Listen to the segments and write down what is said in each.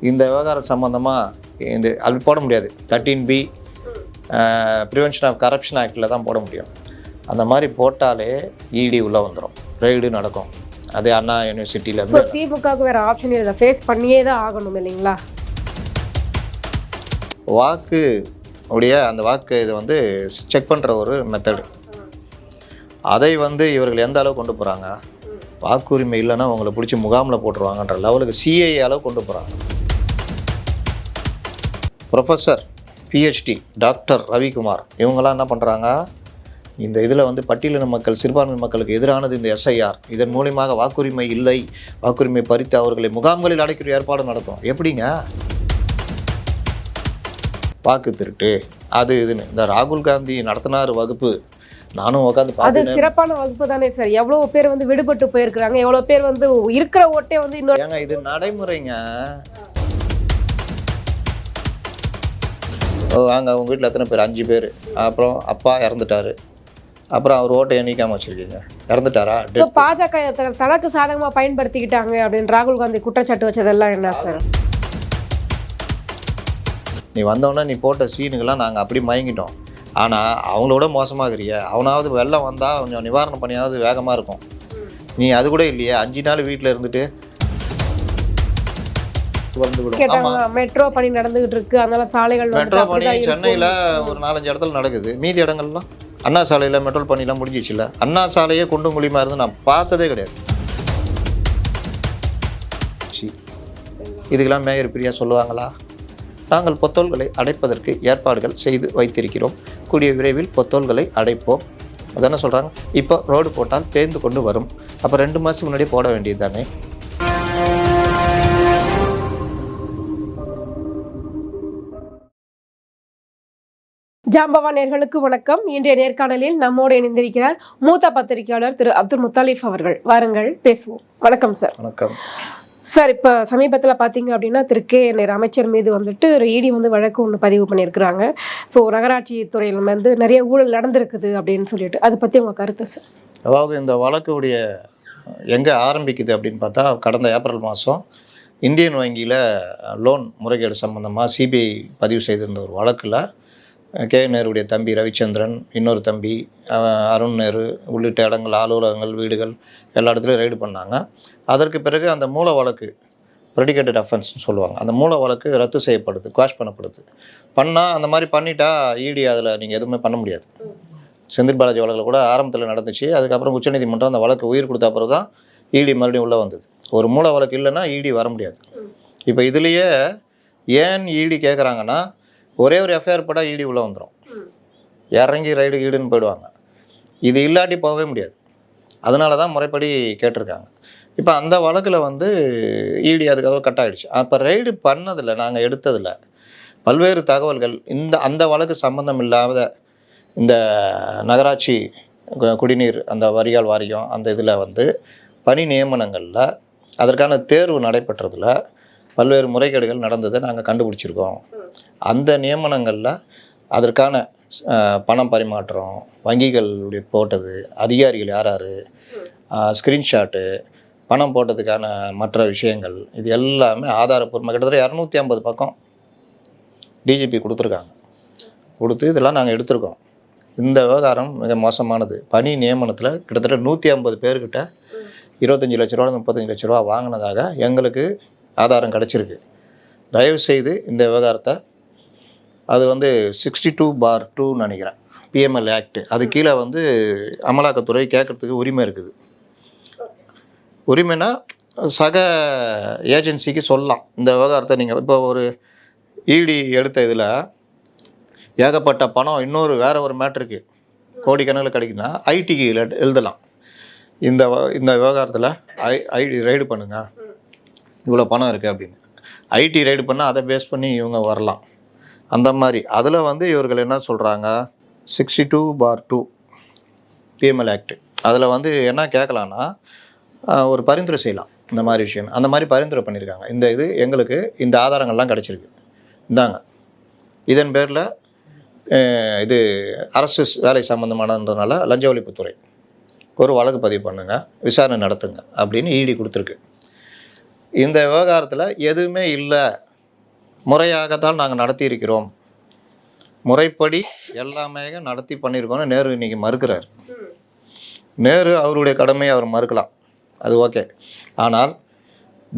இந்த விவகாரம் சம்மந்தமாக இந்த அது போட முடியாது. 13B ப்ரிவென்ஷன் ஆஃப் கரப்ஷன் ஆக்டில் தான் போட முடியும். அந்த மாதிரி போட்டாலே இடி உள்ளே வந்துடும், ரெய்டு நடக்கும். அது அண்ணா யூனிவர்சிட்டியிலேருந்து. திமுகவுக்கு வேறு ஆப்ஷன் இல்லை, ஃபேஸ் பண்ணியே தான் ஆகணும் இல்லைங்களா? வாக்கு உடைய அந்த வாக்கு இதை வந்து செக் பண்ணுற ஒரு மெத்தடு, அதை வந்து இவர்கள் எந்த அளவு கொண்டு போகிறாங்க, வாக்குரிமை இல்லைன்னா உங்களை பிடிச்சி முகாமில் போட்டுருவாங்கன்ற லெவலுக்கு சிஐஏ அளவு கொண்டு போகிறாங்க. ப்ரொஃபஸர் PhD டாக்டர் ரவிக்குமார் இவங்கெல்லாம் என்ன பண்ணுறாங்க, இந்த இதில் வந்து பட்டியலின மக்கள் சிறுபான்மை மக்களுக்கு எதிரானது இந்த SIR, இதன் மூலியமாக வாக்குரிமை இல்லை, வாக்குரிமை பறித்து அவர்களை முகாம்களில் அடைக்கிற ஏற்பாடு நடக்கும். எப்படிங்க வாக்கு திருட்டு அது இதுன்னு இந்த ராகுல் காந்தி நடத்தினார் வகுப்பு, நானும் உட்காந்து அது சிறப்பான வகுப்பு தானே சார். எவ்வளோ பேர் வந்து விடுபட்டு போயிருக்கிறாங்க, எவ்வளோ பேர் வந்து இருக்கிற ஓட்டே வந்து இன்னொரு. ஏங்க இது நடைமுறைங்க. வாங்க அவங்க வீட்டில் எத்தனை பேர், 5 பேர். அப்புறம் அப்பா இறந்துட்டாரு, அப்புறம் அவர் ஓட்டை எண்ணிக்காமல் வச்சுருக்கீங்க, இறந்துட்டாரா? பாஜக தனக்கு சாதகமாக பயன்படுத்திக்கிட்டாங்க அப்படின்னு ராகுல் காந்தி குற்றச்சாட்டு வச்சதெல்லாம் என்ன சார்? நீ வந்தோடனே நீ போட்ட சீனுக்கெல்லாம் நாங்கள் அப்படி மயங்கிட்டோம். ஆனால் அவங்களோட மோசமாகறிய, அவனாவது வெள்ளம் வந்தால் கொஞ்சம் நிவாரணம் பண்ணியாவது வேகமாக இருக்கும். நீ அது கூட இல்லையே, 5 நாள் வீட்டில் இருந்துட்டு மெட்ரோ பணி நடந்துகிட்டு இருக்கு, அதனால சாலைகள் மெட்ரோ பணி சென்னையில் ஒரு 4-5 இடத்துல நடக்குது, மீதி இடங்கள்லாம் அண்ணா சாலையில் மெட்ரோ பணிலாம் முடிஞ்சிச்சுல. அண்ணா சாலையே குண்டும் குழியுமா இருந்து நான் பார்த்ததே கிடையாது. இதுக்கெல்லாம் மேயர் பிரியா சொல்லுவாங்களா? நாங்கள் பொத்தோல்களை அடைப்பதற்கு ஏற்பாடுகள் செய்து வைத்திருக்கிறோம், கூடிய விரைவில் பொத்தோல்களை அடைப்போம். அதானே சொல்கிறாங்க. இப்போ ரோடு போட்டால் தேர்ந்து கொண்டு வரும், அப்போ 2 மாதத்துக்கு முன்னாடியே போட வேண்டியது தானே. ஜாம்பவா நேயர்களுக்கு வணக்கம். இன்றைய நேர்காணலில் நம்மோடு இணைந்திருக்கிறார் மூத்த பத்திரிகையாளர் திரு அப்துல் முத்தாலிப் அவர்கள். வாருங்கள் பேசுவோம். வணக்கம் சார். வணக்கம் சார். இப்போ சமீபத்தில் பார்த்தீங்க அப்படின்னா திரு KN அமைச்சர் மீது வந்துட்டு ஒரு ED வந்து வழக்கு ஒன்று பதிவு பண்ணியிருக்கிறாங்க. ஸோ நகராட்சி துறையில் வந்து நிறைய ஊழல் நடந்திருக்குது அப்படின்னு சொல்லிட்டு, அதை பற்றி உங்கள் கருத்து சார்? அதாவது இந்த வழக்குடைய எங்கே ஆரம்பிக்குது அப்படின்னு பார்த்தா, கடந்த ஏப்ரல் மாதம் இந்தியன் வங்கியில் லோன் முறைகேடு சம்மந்தமாக CBI பதிவு செய்திருந்த ஒரு வழக்கில் KN நேருடைய தம்பி ரவிச்சந்திரன், இன்னொரு தம்பி அருண் நேரு உள்ளிட்ட இடங்கள், அலுவலகங்கள், வீடுகள் எல்லா இடத்துலையும் ரைடு பண்ணாங்க. அதற்கு பிறகு அந்த மூல வழக்கு ப்ரெடிகேட்டட் அஃபென்ஸ்னு சொல்லுவாங்க, அந்த மூல வழக்கு ரத்து செய்யப்படுது, குவாஷ் பண்ணப்படுது. பண்ணால் அந்த மாதிரி பண்ணிட்டா ED அதில் நீங்கள் எதுவுமே பண்ண முடியாது. செந்தில் பாலாஜி வழக்கில் கூட ஆரம்பத்தில் நடந்துச்சு, அதுக்கப்புறம் உச்சநீதிமன்றம் அந்த வழக்கு உயிர் கொடுத்த அப்புறம் தான் ED மறுபடியும் உள்ளே வந்தது. ஒரு மூல வழக்கு இல்லைன்னா ED வர முடியாது. இப்போ இதுலேயே ஏன் ED கேட்குறாங்கன்னா, ஒரே ஒரு FIR போட்டால் ED உள்ளே வந்துடும், இறங்கி ரைடு ஈடுன்னு போயிடுவாங்க. இது இல்லாட்டி போகவே முடியாது. அதனால தான் முறைப்படி கேட்டிருக்காங்க. இப்போ அந்த வழக்கில் வந்து ED அதுக்காக கட் ஆகிடுச்சு. அப்போ ரைடு பண்ணதில் நாங்கள் எடுத்ததில் பல்வேறு தகவல்கள் அந்த வழக்கு சம்மந்தம் இல்லாத இந்த நகராட்சி குடிநீர் அந்த வரிகால் வாரியம் அந்த இதில் வந்து பணி நியமனங்களில் அதற்கான தேர்வு நடைபெற்றதில் பல்வேறு முறைகேடுகள் நடந்ததை நாங்கள் கண்டுபிடிச்சிருக்கோம். அந்த நியமனங்களில் அதற்கான பணம் பரிமாற்றம், வங்கிகளுடைய போட்டது, அதிகாரிகள் யார் யார், ஸ்க்ரீன்ஷாட்டு, பணம் போட்டதுக்கான மற்ற விஷயங்கள், இது எல்லாமே ஆதாரப்பூர்வமாக கிட்டத்தட்ட 250 பக்கம் DGP கொடுத்துருக்காங்க. கொடுத்து இதெல்லாம் நாங்கள் எடுத்திருக்கோம். இந்த விவகாரம் மிக மோசமானது. பணி நியமனத்தில் கிட்டத்தட்ட 150 பேர்கிட்ட 25 லட்ச ரூபா 35 லட்ச ரூபா வாங்கினதாக எங்களுக்கு ஆதாரம் கிடச்சிருக்கு. தயவுசெய்து இந்த விவகாரத்தை, அது வந்து 62/2 நினைக்கிறேன் PML ஆக்ட், அது கீழே வந்து அமலாக்கத்துறை கேட்குறதுக்கு உரிமை இருக்குது. உரிமைனா சக ஏஜென்சிக்கு சொல்லலாம் இந்த விவகாரத்தை. நீங்கள் இப்போ ஒரு ED எடுத்த இதில் ஏகப்பட்ட பணம் இன்னொரு வேறு ஒரு மேட்ருக்கு கோடிக்கணக்கில் கிடைக்குன்னா ஐடிக்கு எழுதலாம், இந்த விவகாரத்தில் ஐடி ரைடு பண்ணுங்க, இவ்வளோ பணம் இருக்குது அப்படின்னு. ஐடி ரைடு பண்ணால் அதை பேஸ் பண்ணி இவங்க வரலாம். அந்த மாதிரி அதில் வந்து இவர்கள் என்ன சொல்கிறாங்க, 62/2 PML ஆக்ட், அதில் வந்து என்ன கேட்கலான்னா ஒரு பரிந்துரை செய்யலாம் இந்த மாதிரி விஷயம். அந்த மாதிரி பரிந்துரை பண்ணியிருக்காங்க. இது எங்களுக்கு இந்த ஆதாரங்கள்லாம் கிடச்சிருக்கு, இந்தாங்க, இதன் பேரில் இது அரசு வேலை சம்மந்தமானதுனால லஞ்ச ஒழிப்புத்துறை ஒரு வழக்கு பதிவு பண்ணுங்க, விசாரணை நடத்துங்க அப்படின்னு ED கொடுத்துருக்கு. இந்த விவகாரத்தில் எதுவுமே இல்லை முறையாகத்தான் நாங்கள் நடத்தி இருக்கிறோம், முறைப்படி எல்லாமே நடத்தி பண்ணியிருக்கோம்னு நேரு இன்னைக்கு மறுக்கிறார். நேரு அவருடைய கடமையை அவர் மறுக்கலாம், அது ஓகே. ஆனால்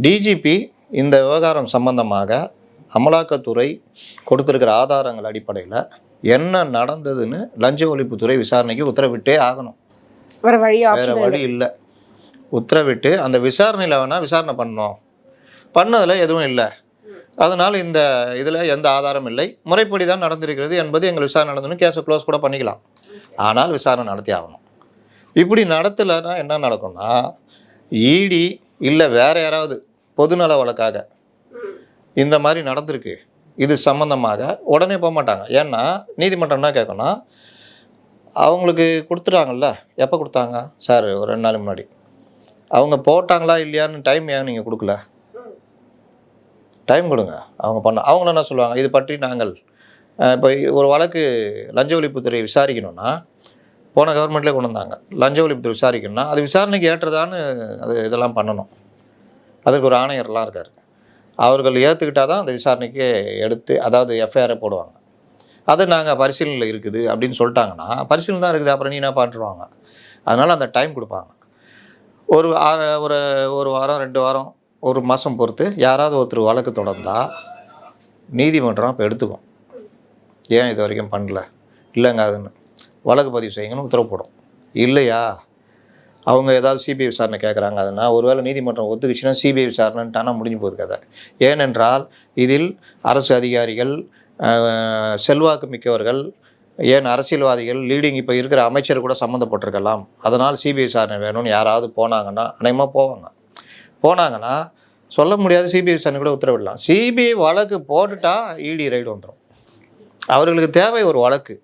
டிஜிபி இந்த விவகாரம் சம்பந்தமாக அமலாக்கத்துறை கொடுத்துருக்கிற ஆதாரங்கள் அடிப்படையில் என்ன நடந்ததுன்னு லஞ்ச ஒழிப்புத்துறை விசாரணைக்கு உத்தரவிட்டே ஆகணும். வேற வழி இல்லை. உத்தரவிட்டு அந்த விசாரணையில் வேணால் விசாரணை பண்ணோம், பண்ணதில் எதுவும் இல்லை, அதனால் இந்த இதில் எந்த ஆதாரம் இல்லை, முறைப்படி தான் நடந்திருக்கிறது என்பது எங்கள் விசாரணை நடந்ததுன்னு கேஸை க்ளோஸ் கூட பண்ணிக்கலாம். ஆனால் விசாரணை நடத்தி ஆகணும். இப்படி நடத்தலைன்னா என்ன நடக்கும்னா, இடி இல்லை வேற யாராவது பொதுநல வழக்காக இந்த மாதிரி நடந்திருக்கு இது சம்மந்தமாக உடனே போக மாட்டாங்க. ஏன்னா நீதிமன்றம் என்ன கேட்கணும், அவங்களுக்கு கொடுத்துட்டாங்கல்ல, எப்போ கொடுத்தாங்க சார், ஒரு 2 நாள் முன்னாடி. அவங்க போட்டாங்களா இல்லையான்னு டைம் ஏன் நீங்கள் கொடுக்கல? டைம் கொடுங்க, அவங்க அவங்கள என்ன சொல்லுவாங்க, இது பற்றி நாங்கள் இப்போ ஒரு வழக்கு லஞ்ச ஒழிப்புத்துறை விசாரிக்கணும்னா, போன கவர்மெண்ட்லேயே கொண்டு வந்தாங்க, லஞ்ச ஒழிப்புத்துறை விசாரிக்கணும்னா அது விசாரணைக்கு ஏற்றதான்னு அது இதெல்லாம் பண்ணணும். அதுக்கு ஒரு ஆணையர்லாம் இருக்கார், அவர்கள் ஏற்றுக்கிட்டால் தான் அந்த விசாரணைக்கு எடுத்து, அதாவது எஃப்ஐஆரை போடுவாங்க. அது நாங்கள் பரிசீலனையில் இருக்குது அப்படின்னு சொல்லிட்டாங்கன்னா, பரிசீலனை தான் இருக்குது, அப்புறம் நீ என்ன பண்ணுவாங்க. அதனால் அந்த டைம் கொடுப்பாங்க. ஒரு வாரம் 2 வாரம் 1 மாதம் பொறுத்து யாராவது ஒருத்தர் வழக்கு தொடர்ந்தால் நீதிமன்றம் இப்போ எடுத்துக்கும், ஏன் இது வரைக்கும் பண்ணல, இல்லைங்க அதுன்னு வழக்கு பதிவு செய்யுங்கன்னு உத்தரவு போடும். இல்லையா அவங்க ஏதாவது சிபிஐ விசாரணை கேட்குறாங்க, அதுனா ஒருவேளை நீதிமன்றம் ஒத்துக்குச்சுன்னா சிபிஐ விசாரணைன்ட்டானா முடிஞ்சு போகுது கதை. ஏனென்றால் இதில் அரசு அதிகாரிகள், செல்வாக்கு மிக்கவர்கள், ஏன் அரசியல்வாதிகள், லீடிங் இப்போ இருக்கிற அமைச்சர் கூட சம்மந்தப்பட்டிருக்கலாம். அதனால் சிபிஐ விசாரணை வேணும்னு யாராவது போனாங்கன்னா, அநேகமாக போனாங்கன்னா சொல்ல முடியாது, சிபிஐ விசாரணை கூட உத்தரவிடலாம். சிபிஐ வழக்கு போட்டுட்டா இடி ரைடு வந்துடும். அவர்களுக்கு தேவை ஒரு வழக்கு,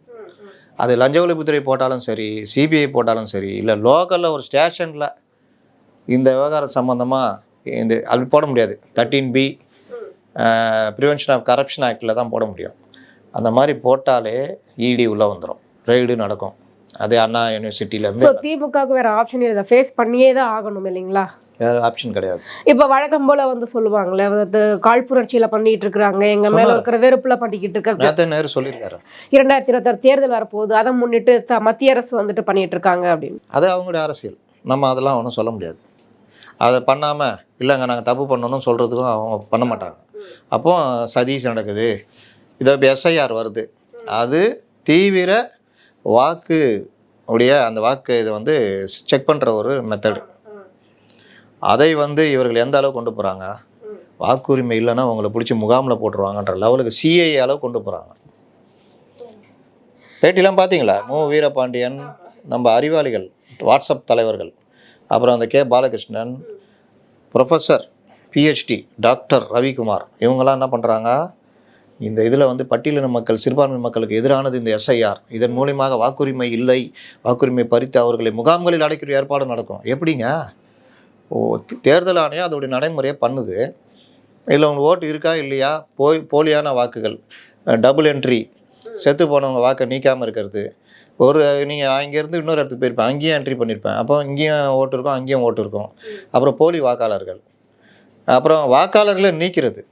அது லஞ்ச ஒழிப்புத்துறை போட்டாலும் சரி, சிபிஐ போட்டாலும் சரி, இல்லை லோக்கலில் ஒரு ஸ்டேஷனில் இந்த விவகாரம் சம்மந்தமாக இந்த அப்படி போட முடியாது. 13B ப்ரிவென்ஷன் ஆஃப் கரப்ஷன் ஆக்டில் தான் போட முடியும். அந்த மாதிரி போட்டாலே இடி உள்ளே வந்துடும், ரெய்டு நடக்கும். அது அண்ணா யூனிவர்சிட்டியிலேருந்து. திமுகவுக்கு வேறு ஆப்ஷன் இல்லை, இதை ஃபேஸ் பண்ணியே தான் ஆகணும் இல்லைங்களா? வேறு ஆப்ஷன் கிடையாது. இப்போ வழக்கம் போல் வந்து சொல்லுவாங்களே, அது காழ்ப்புணர்ச்சியில் பண்ணிட்டு இருக்கிறாங்க, எங்கள் மேலே இருக்கிற வெறுப்பில் பண்ணிக்கிட்டு இருக்காங்க. நேரு சொல்லியிருக்காரு 2026 தேர்தல் வரப்போகுது, அதை முன்னிட்டு மத்திய அரசு வந்துட்டு பண்ணிட்டு இருக்காங்க அப்படின்னு. அது அவங்களுடைய அரசியல், நம்ம அதெல்லாம் ஒன்றும் சொல்ல முடியாது. அதை பண்ணாமல் இல்லைங்க நாங்கள் தப்பு பண்ணணும்னு சொல்கிறதுக்கும் அவங்க பண்ண மாட்டாங்க. அப்போ சதீஷ் நடக்குது, இதோ இப்போ எஸ்ஐஆர் வருது, அது தீவிர வாக்கு உடைய அந்த வாக்கு இதை வந்து செக் பண்ணுற ஒரு மெத்தடு. அதை வந்து இவர்கள் எந்த அளவு கொண்டு போகிறாங்க, வாக்குரிமை இல்லைன்னா அவங்கள பிடிச்சி முகாமில் போட்டுருவாங்கன்ற லெவலுக்கு சிஐஏ அளவு கொண்டு போகிறாங்க. பேட்டிலாம் பார்த்தீங்களா, வீரபாண்டியன், நம்ம அறிவாளிகள், வாட்ஸ்அப் தலைவர்கள், அப்புறம் அந்த Balakrishnan, professor PhD doctor Ravikumar, இவங்கெல்லாம் என்ன பண்ணுறாங்க, இந்த இதில் வந்து பட்டியலின மக்கள், சிறுபான்மை மக்களுக்கு எதிரானது இந்த எஸ்ஐஆர், இதன் மூலியமாக வாக்குரிமை இல்லை, வாக்குரிமை பறித்து அவர்களை முகாம்களில் அடைக்கிற ஏற்பாடு நடக்கும். எப்படிங்க, தேர்தல் ஆணையம் அதோடைய நடைமுறையை பண்ணுது. இதில் உங்கள் ஓட்டு இருக்கா இல்லையா, போலியான வாக்குகள், டபுள் என்ட்ரி, செத்து போனவங்க வாக்கை நீக்காமல் இருக்கிறது, நீங்கள் இங்கேருந்து இன்னொரு இடத்துக்கு போயிருப்பேன், அங்கேயும் என்ட்ரி பண்ணியிருப்பேன், அப்போ இங்கேயும் ஓட்டு இருக்கும் அங்கேயும் ஓட்டு இருக்கும், அப்புறம் போலி வாக்காளர்கள், அப்புறம் வாக்காளர்களை நீக்கிறது.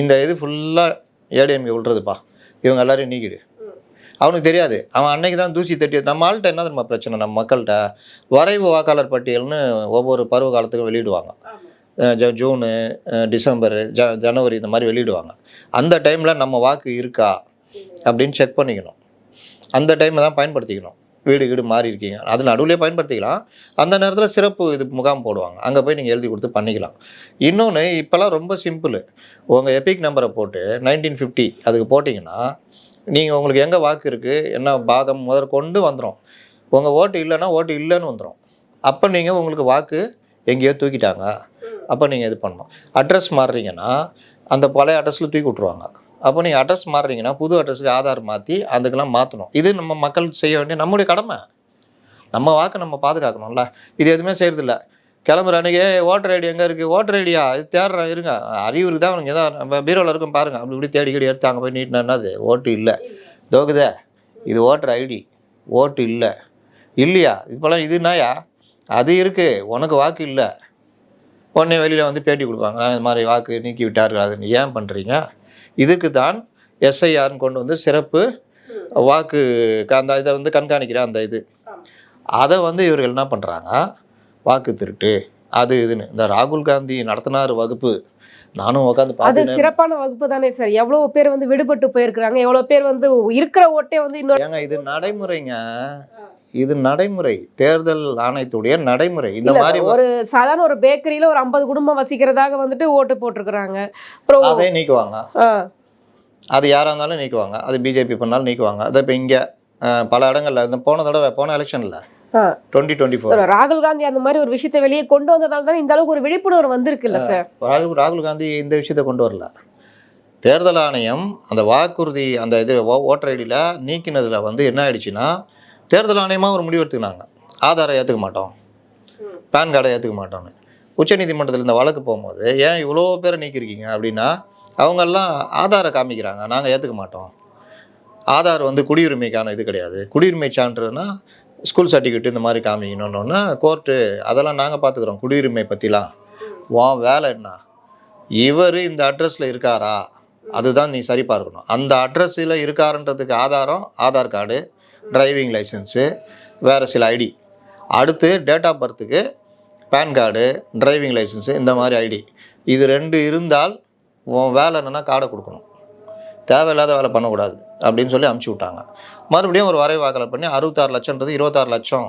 இந்த இது ஃபுல்லாக ஏடிஎம்கே விழுறதுப்பா, இவங்க எல்லாரையும் நீக்கிடு. அவனுக்கு தெரியாது, அவன் அன்னைக்கு தான் தூசி தட்டி. நம்ம ஆள்கிட்ட என்ன தெரியுமா பிரச்சனை, நம்ம மக்கள்கிட்ட வரைவு வாக்காளர் பட்டியல்னு ஒவ்வொரு பருவ காலத்துக்கும் வெளியிடுவாங்க. ஜூனு, டிசம்பரு, ஜனவரி இந்த மாதிரி வெளியிடுவாங்க. அந்த டைமில் நம்ம வாக்கு இருக்கா அப்படின்னு செக் பண்ணிக்கணும். அந்த டைமில் தான் பயன்படுத்திக்கணும். வீடு மாறி இருக்கீங்க, அது நடுவுலேயே பயன்படுத்திக்கலாம். அந்த நேரத்தில் சிறப்பு இது முகாம் போடுவாங்க, அங்கே போய் நீங்கள் எழுதி கொடுத்து பண்ணிக்கலாம். இன்னொன்று இப்போல்லாம் ரொம்ப சிம்பிள், உங்கள் எபிக் நம்பரை போட்டு 1950 அதுக்கு போட்டிங்கன்னா நீங்கள் உங்களுக்கு எங்கே வாக்கு இருக்குது என்ன பாகம் முதற்கொண்டு வந்துடும். உங்கள் ஓட்டு இல்லைன்னா ஓட்டு இல்லைன்னு வந்துடும். அப்போ நீங்கள் உங்களுக்கு வாக்கு எங்கேயோ தூக்கிட்டாங்க, அப்போ நீங்கள் இது பண்ணணும். அட்ரஸ் மாறுறீங்கன்னா அந்த பழைய அட்ரஸில் தூக்கி விட்ருவாங்க. அப்போ நீங்கள் அட்ரஸ் மாறுறீங்கன்னா புது அட்ரஸுக்கு ஆதார் மாற்றி அதுக்கெல்லாம் மாற்றணும். இது நம்ம மக்கள் செய்ய வேண்டிய நம்முடைய கடமை. நம்ம வாக்கு நம்ம பாதுகாக்கணும்ல. இது எதுவுமே செய்கிறதில்ல. கிளம்புற அன்றைக்கி ஓட்டர் ஐடி எங்கே இருக்குது, ஓட்டர் ஐடியா இது தேடுறேன் இருங்க, அறிவுக்கு தான் அவனுக்கு எதாவது நம்ம பீரோவில் இருக்கும் பாருங்கள், அப்படி இப்படி தேடி எடுத்து அங்கே போய் நீட்டினா என்னது, ஓட்டு இல்லை தோகுதே, இது ஓட்டர் ஐடி, ஓட்டு இல்லை இல்லையா, இப்போலாம் இதுனாயா அது இருக்குது, உனக்கு வாக்கு இல்லை, உடனே வெளியில் வந்து பேட்டி கொடுப்பாங்க, நான் இது மாதிரி வாக்கு நீக்கி விட்டார்கள், அது ஏன் பண்ணுறீங்க, இதுக்கு தான் எஸ்ஐஆர்னு கொண்டு வந்து சிறப்பு வாக்கு அந்த இதை வந்து கண்காணிக்கிற அந்த இது அதை வந்து இவர்கள் என்ன பண்ணுறாங்க, வாக்கு திருட்டு அது இதுன்னு. இந்த ராகுல் காந்தி நடத்தினார் வகுப்பு, நானும் உட்காந்து அது பார்த்து. சிறப்பான வகுப்பு தானே சார். எவ்வளவு பேர் வந்து விடுபட்டு போயிருக்கிறாங்க, எவ்வளவு பேர் வந்து இருக்கிற ஓட்டே வந்து இன்னொரு ஏங்க இது நடைமுறைங்க, இது நடைமுறை, தேர்தல் ஆணையத்துடைய நடைமுறை. இந்த மாதிரி ஒரு சாதாரண ஒரு பேக்கரியில ஒரு 50 குடும்பம் வசிக்கிறதாக வந்துட்டு ஓட்டு போட்டிருக்கிறாங்க. அப்புறம் அதை நீக்குவாங்க, அது யாராக இருந்தாலும் நீக்குவாங்க, அது பிஜேபி பண்ணாலும் நீக்குவாங்க. அதை இப்போ இங்கே பல இடங்கள்ல இந்த போன எலெக்ஷனில் 2024 ராகுல் காந்தி அந்த மாதிரி ஒரு விஷயத்தை வெளியே கொண்டு வந்ததால தான் இந்த அளவுக்கு ஒரு விழிப்புணர்வு வந்திருக்குல்ல சார். ராகுல் காந்தி இந்த விஷயத்தை கொண்டு வரல. தேர்தல் ஆணையம் அந்த வாக்குறுதி அந்த இது ஓட்டர் ஐடியில் நீக்கினதில் வந்து என்ன ஆயிடுச்சுன்னா, தேர்தல் ஆணையமாக ஒரு முடிவு எடுத்துக்கினாங்க, ஆதாரை ஏற்றுக்க மாட்டோம், பேன் கார்டை ஏற்றுக்க மாட்டோம்னு. உச்சநீதிமன்றத்தில் இந்த வழக்கு போகும்போது ஏன் இவ்வளோ பேரை நீக்கிருக்கீங்க அப்படின்னா, அவங்கெல்லாம் ஆதாரை காமிக்கிறாங்க, நாங்கள் ஏற்றுக்க மாட்டோம். ஆதார் வந்து குடியுரிமைக்கான இது கிடையாது, குடியுரிமை சான்றுனா ஸ்கூல் சர்டிஃபிகேட் இந்த மாதிரி காமிக்கணுன்னொன்னே கோர்ட்டு அதெல்லாம் நாங்கள் பார்த்துக்குறோம், குடியுரிமை பற்றிலாம் வேலை என்ன, இவர் இந்த அட்ரஸில் இருக்காரா அதுதான் நீ சரி பார்க்கணும். அந்த அட்ரஸில் இருக்காருன்றதுக்கு ஆதாரம் ஆதார் கார்டு, டிரைவிங் லைசன்ஸு, வேறு சில ஐடி, அடுத்து டேட் ஆஃப் பர்த்துக்கு பேன் கார்டு, டிரைவிங் லைசன்ஸு, இந்த மாதிரி ஐடி, இது 2 இருந்தால் வேலை என்னென்னா கார்டை கொடுக்கணும், தேவையில்லாத வேலை பண்ணக்கூடாது அப்படின்னு சொல்லி அமுச்சு விட்டாங்க. மறுபடியும் ஒரு வரைவாக்கலை பண்ணி 66 லட்சம்ன்றது 26 லட்சம்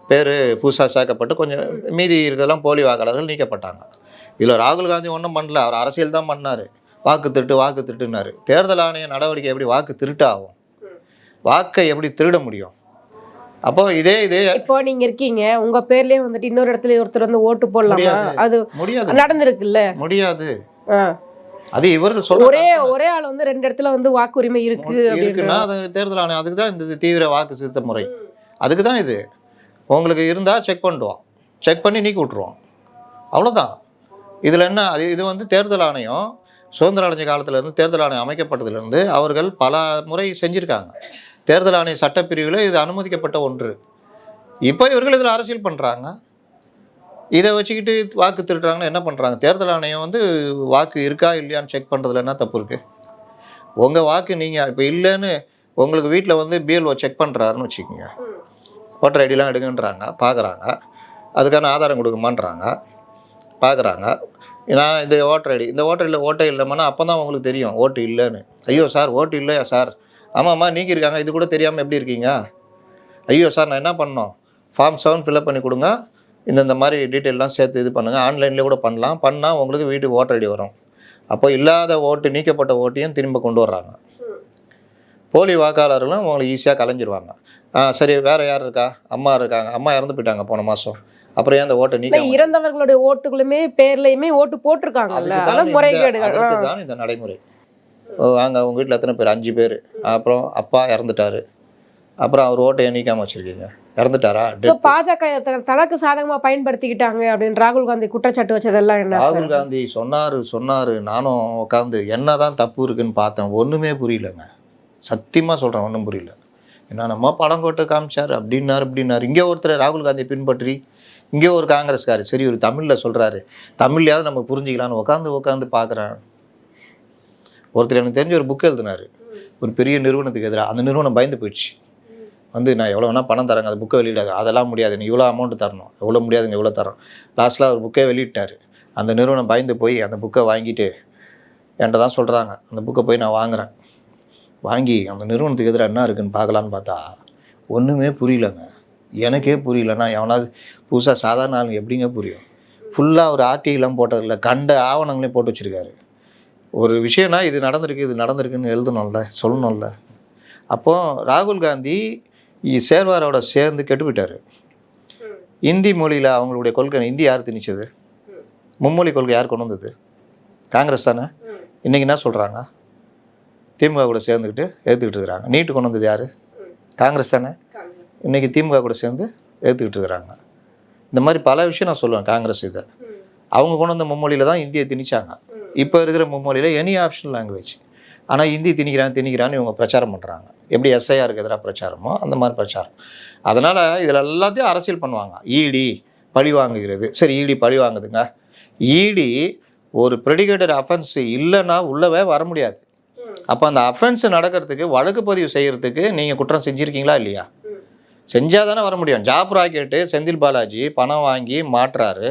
பேர் புதுசாக சேர்க்கப்பட்டு கொஞ்சம் மீதி இருக்கிறதெல்லாம் போலி வாக்காளர்கள் நீக்கப்பட்டாங்க. இதில் ராகுல் காந்தி ஒன்றும் பண்ணல, அவர் அரசியல் தான் பண்ணார், வாக்கு திருட்டுனாரு. தேர்தல் ஆணைய நடவடிக்கை எப்படி வாக்கு திருட்டு ஆகும், வாக்கை எப்படி திருட முடியும்? அப்போ இதே இப்போ நீங்க இருக்கீங்க, உங்க பேர்லயே வந்துட்டு இன்னொரு இடத்துல ஒருத்தர் வந்து ஓட்டு போடலாமா? அது முடியாது, நடந்திருக்குல்ல, முடியாது. அது இவர்கள் சொல்ற ஒரே ஆள் வந்து 2 இடத்துல வந்து வாக்குரிமை இருக்குன்னா அது தேர்தல் ஆணையம் அதுக்கு தான் இந்த தீவிர வாக்கு திருத்த முறை, அதுக்கு தான் இது. உங்களுக்கு இருந்தால் செக் பண்ணுவோம், செக் பண்ணி நீக்கி விட்டுருவோம், அவ்வளோதான். இதில் என்ன, இது வந்து தேர்தல் ஆணையம் சுதந்திரம் அடைஞ்ச காலத்துலேருந்து தேர்தல் ஆணையம் அமைக்கப்பட்டதுலேருந்து அவர்கள் பல முறை செஞ்சுருக்காங்க. தேர்தல் ஆணைய சட்டப்பிரிவில் இது அனுமதிக்கப்பட்ட ஒன்று. இப்போ இவர்கள் இதில் அரசியல் பண்ணுறாங்க, இதை வச்சுக்கிட்டு வாக்கு திருட்டுறாங்கன்னா என்ன பண்ணுறாங்க? தேர்தல் ஆணையம் வந்து வாக்கு இருக்கா இல்லையான்னு செக் பண்ணுறதுல என்ன தப்பு இருக்குது? உங்கள் வாக்கு நீங்கள் இப்போ இல்லைன்னு உங்களுக்கு வீட்டில் வந்து பிஎல்ஓ செக் பண்ணுறாருன்னு வச்சுக்கோங்க, ஓட்டர் ஐடிலாம் எடுங்கன்றாங்க, பார்க்குறாங்க, அதுக்கான ஆதாரம் கொடுக்குமான்றாங்க, பார்க்குறாங்க. நான் இந்த ஓட்டர் ஐடி, இந்த ஓட்டை இல்லைம்மானா அப்போ தான் உங்களுக்கு தெரியும் ஓட்டு இல்லைன்னு. ஐயோ சார் ஓட்டு இல்லையா சார்? ஆமாம்மா நீக்கியிருக்காங்க, இது கூட தெரியாமல் எப்படி இருக்கீங்க? ஐயோ சார் நான் என்ன பண்ணோம், ஃபார்ம் 7 ஃபில்அப் பண்ணி கொடுங்க, இந்த மாதிரி டீட்டெயிலெலாம் சேர்த்து இது பண்ணுங்கள், ஆன்லைன்லேயே கூட பண்ணால் உங்களுக்கு வீட்டுக்கு ஓட்டர் ஐடி வரும். அப்போ இல்லாத ஓட்டு, நீக்கப்பட்ட ஓட்டையும் திரும்ப கொண்டு வர்றாங்க. போலி வாக்காளர்களும் உங்களுக்கு ஈஸியாக கலைஞ்சிருவாங்க. சரி வேறு யார் இருக்கா? அம்மா இருக்காங்க, அம்மா இறந்து போயிட்டாங்க போன மாதம், அப்புறம் ஏன் அந்த ஓட்டை நீக்க? இறந்தவர்களுடைய ஓட்டுகளுமே பேர்லையுமே ஓட்டு போட்டிருக்காங்க, முறைகேடுகள் தான் இந்த நடைமுறை. வாங்க உங்கள் வீட்டில் எத்தனை பேர்? 5 பேர். அப்புறம் அப்பா இறந்துட்டாரு, அப்புறம் அவர் ஓட்டை நீக்காமல் வச்சுருக்கீங்க, இறந்துட்டாரா? பாஜக தனக்கு சாதகமாக பயன்படுத்திக்கிட்டாங்க அப்படின்னு ராகுல் காந்தி குற்றச்சாட்டு வச்சதெல்லாம் என்ன? ராகுல் காந்தி சொன்னார், நானும் உட்காந்து என்ன தான் தப்பு இருக்குன்னு பார்த்தேன், ஒன்றுமே புரியலங்க, சத்தியமாக சொல்கிறேன், ஒன்றும் புரியல. ஏன்னா நம்ம படம் போட்டு காமிச்சார் அப்படின்னாரு. இங்கே ஒருத்தர் ராகுல் காந்தியை பின்பற்றி இங்கே ஒரு காங்கிரஸ்கார் சரி ஒரு தமிழில் சொல்கிறாரு, தமிழ்லையாவது நம்ம புரிஞ்சிக்கலான்னு உட்காந்து பார்க்குறேன். ஒருத்தர் எனக்கு தெரிஞ்ச ஒரு புக் எழுதினார் ஒரு பெரிய நிறுவனத்துக்கு எதிராக, அந்த நிறுவனம் பயந்து போயிடுச்சு, வந்து நான் எவ்வளோ வேணால் பணம் தரேங்க, அந்த புக்கை வெளியிடாது, அதெல்லாம் முடியாது, நீ இவ்வளோ அமௌண்ட்டு தரணும், எவ்வளோ முடியாதுங்க இவ்வளோ தரோம். லாஸ்ட்டில் அவர் புக்கே வெளியிட்டார். அந்த நிறுவனம் பயந்து போய் அந்த புக்கை வாங்கிட்டு என்கிட்ட தான் சொல்கிறாங்க, அந்த புக்கை போய் நான் வாங்குகிறேன், வாங்கி அந்த நிறுவனத்துக்கு எதிராக என்ன இருக்குதுன்னு பார்க்கலான்னு பார்த்தா ஒன்றுமே புரியலங்க, எனக்கே புரியலன்னா எவனாவது புதுசாக சாதாரண ஆளுங்க எப்படிங்க புரியும்? ஃபுல்லாக ஒரு ஆர்டிஐலாம் போட்டதில்லை, கண்ட ஆவணங்களையும் போட்டு வச்சுருக்காரு. ஒரு விஷயம்னா இது நடந்திருக்குன்னு எழுதணும்ல, சொல்லணும்ல. அப்போது ராகுல் காந்தி சேர்வாரோட சேர்ந்து கெட்டு போயிட்டார். இந்தி மொழியில் அவங்களுடைய கொள்கை, இந்தி யார் திணிச்சது? மும்மொழி கொள்கை யார் கொண்டு வந்தது? காங்கிரஸ் தானே. இன்றைக்கி என்ன சொல்கிறாங்க? திமுக கூட சேர்ந்துக்கிட்டு ஏற்றுக்கிட்டு இருக்கிறாங்க. நீட்டு கொண்டு வந்தது யார்? காங்கிரஸ் தானே. இன்றைக்கி திமுக கூட சேர்ந்து ஏற்றுக்கிட்டு இருக்கிறாங்க. இந்த மாதிரி பல விஷயம் நான் சொல்லுவேன். காங்கிரஸ் இதை அவங்க கொண்டு வந்த மும்மொழியில் தான் இந்தியை திணிச்சாங்க. இப்போ இருக்கிற மும்மொழியில் எனி ஆப்ஷனல் லாங்குவேஜ், ஆனால் ஹிந்தி திணிக்கிறான்னு இவங்க பிரச்சாரம் பண்ணுறாங்க. எப்படி எஸ்ஐஆருக்கு எதிராக பிரச்சாரமோ அந்த மாதிரி பிரச்சாரம். அதனால் இதில் எல்லாத்தையும் அரசியல் பண்ணுவாங்க. இடி பழி வாங்குகிறது. சரி இடி பழி வாங்குதுங்க, இடி ஒரு ப்ரெடிகேட்டட் அஃபென்ஸ் இல்லைன்னா உள்ளவே வர முடியாது. அப்போ அந்த அஃபென்ஸ் நடக்கிறதுக்கு வழக்கு பதிவு செய்கிறதுக்கு நீங்கள் குற்றம் செஞ்சுருக்கீங்களா இல்லையா? செஞ்சால் தானே வர முடியும். ஜாப் ராக்கெட்டு செந்தில் பாலாஜி பணம் வாங்கி மாட்டுறாரு,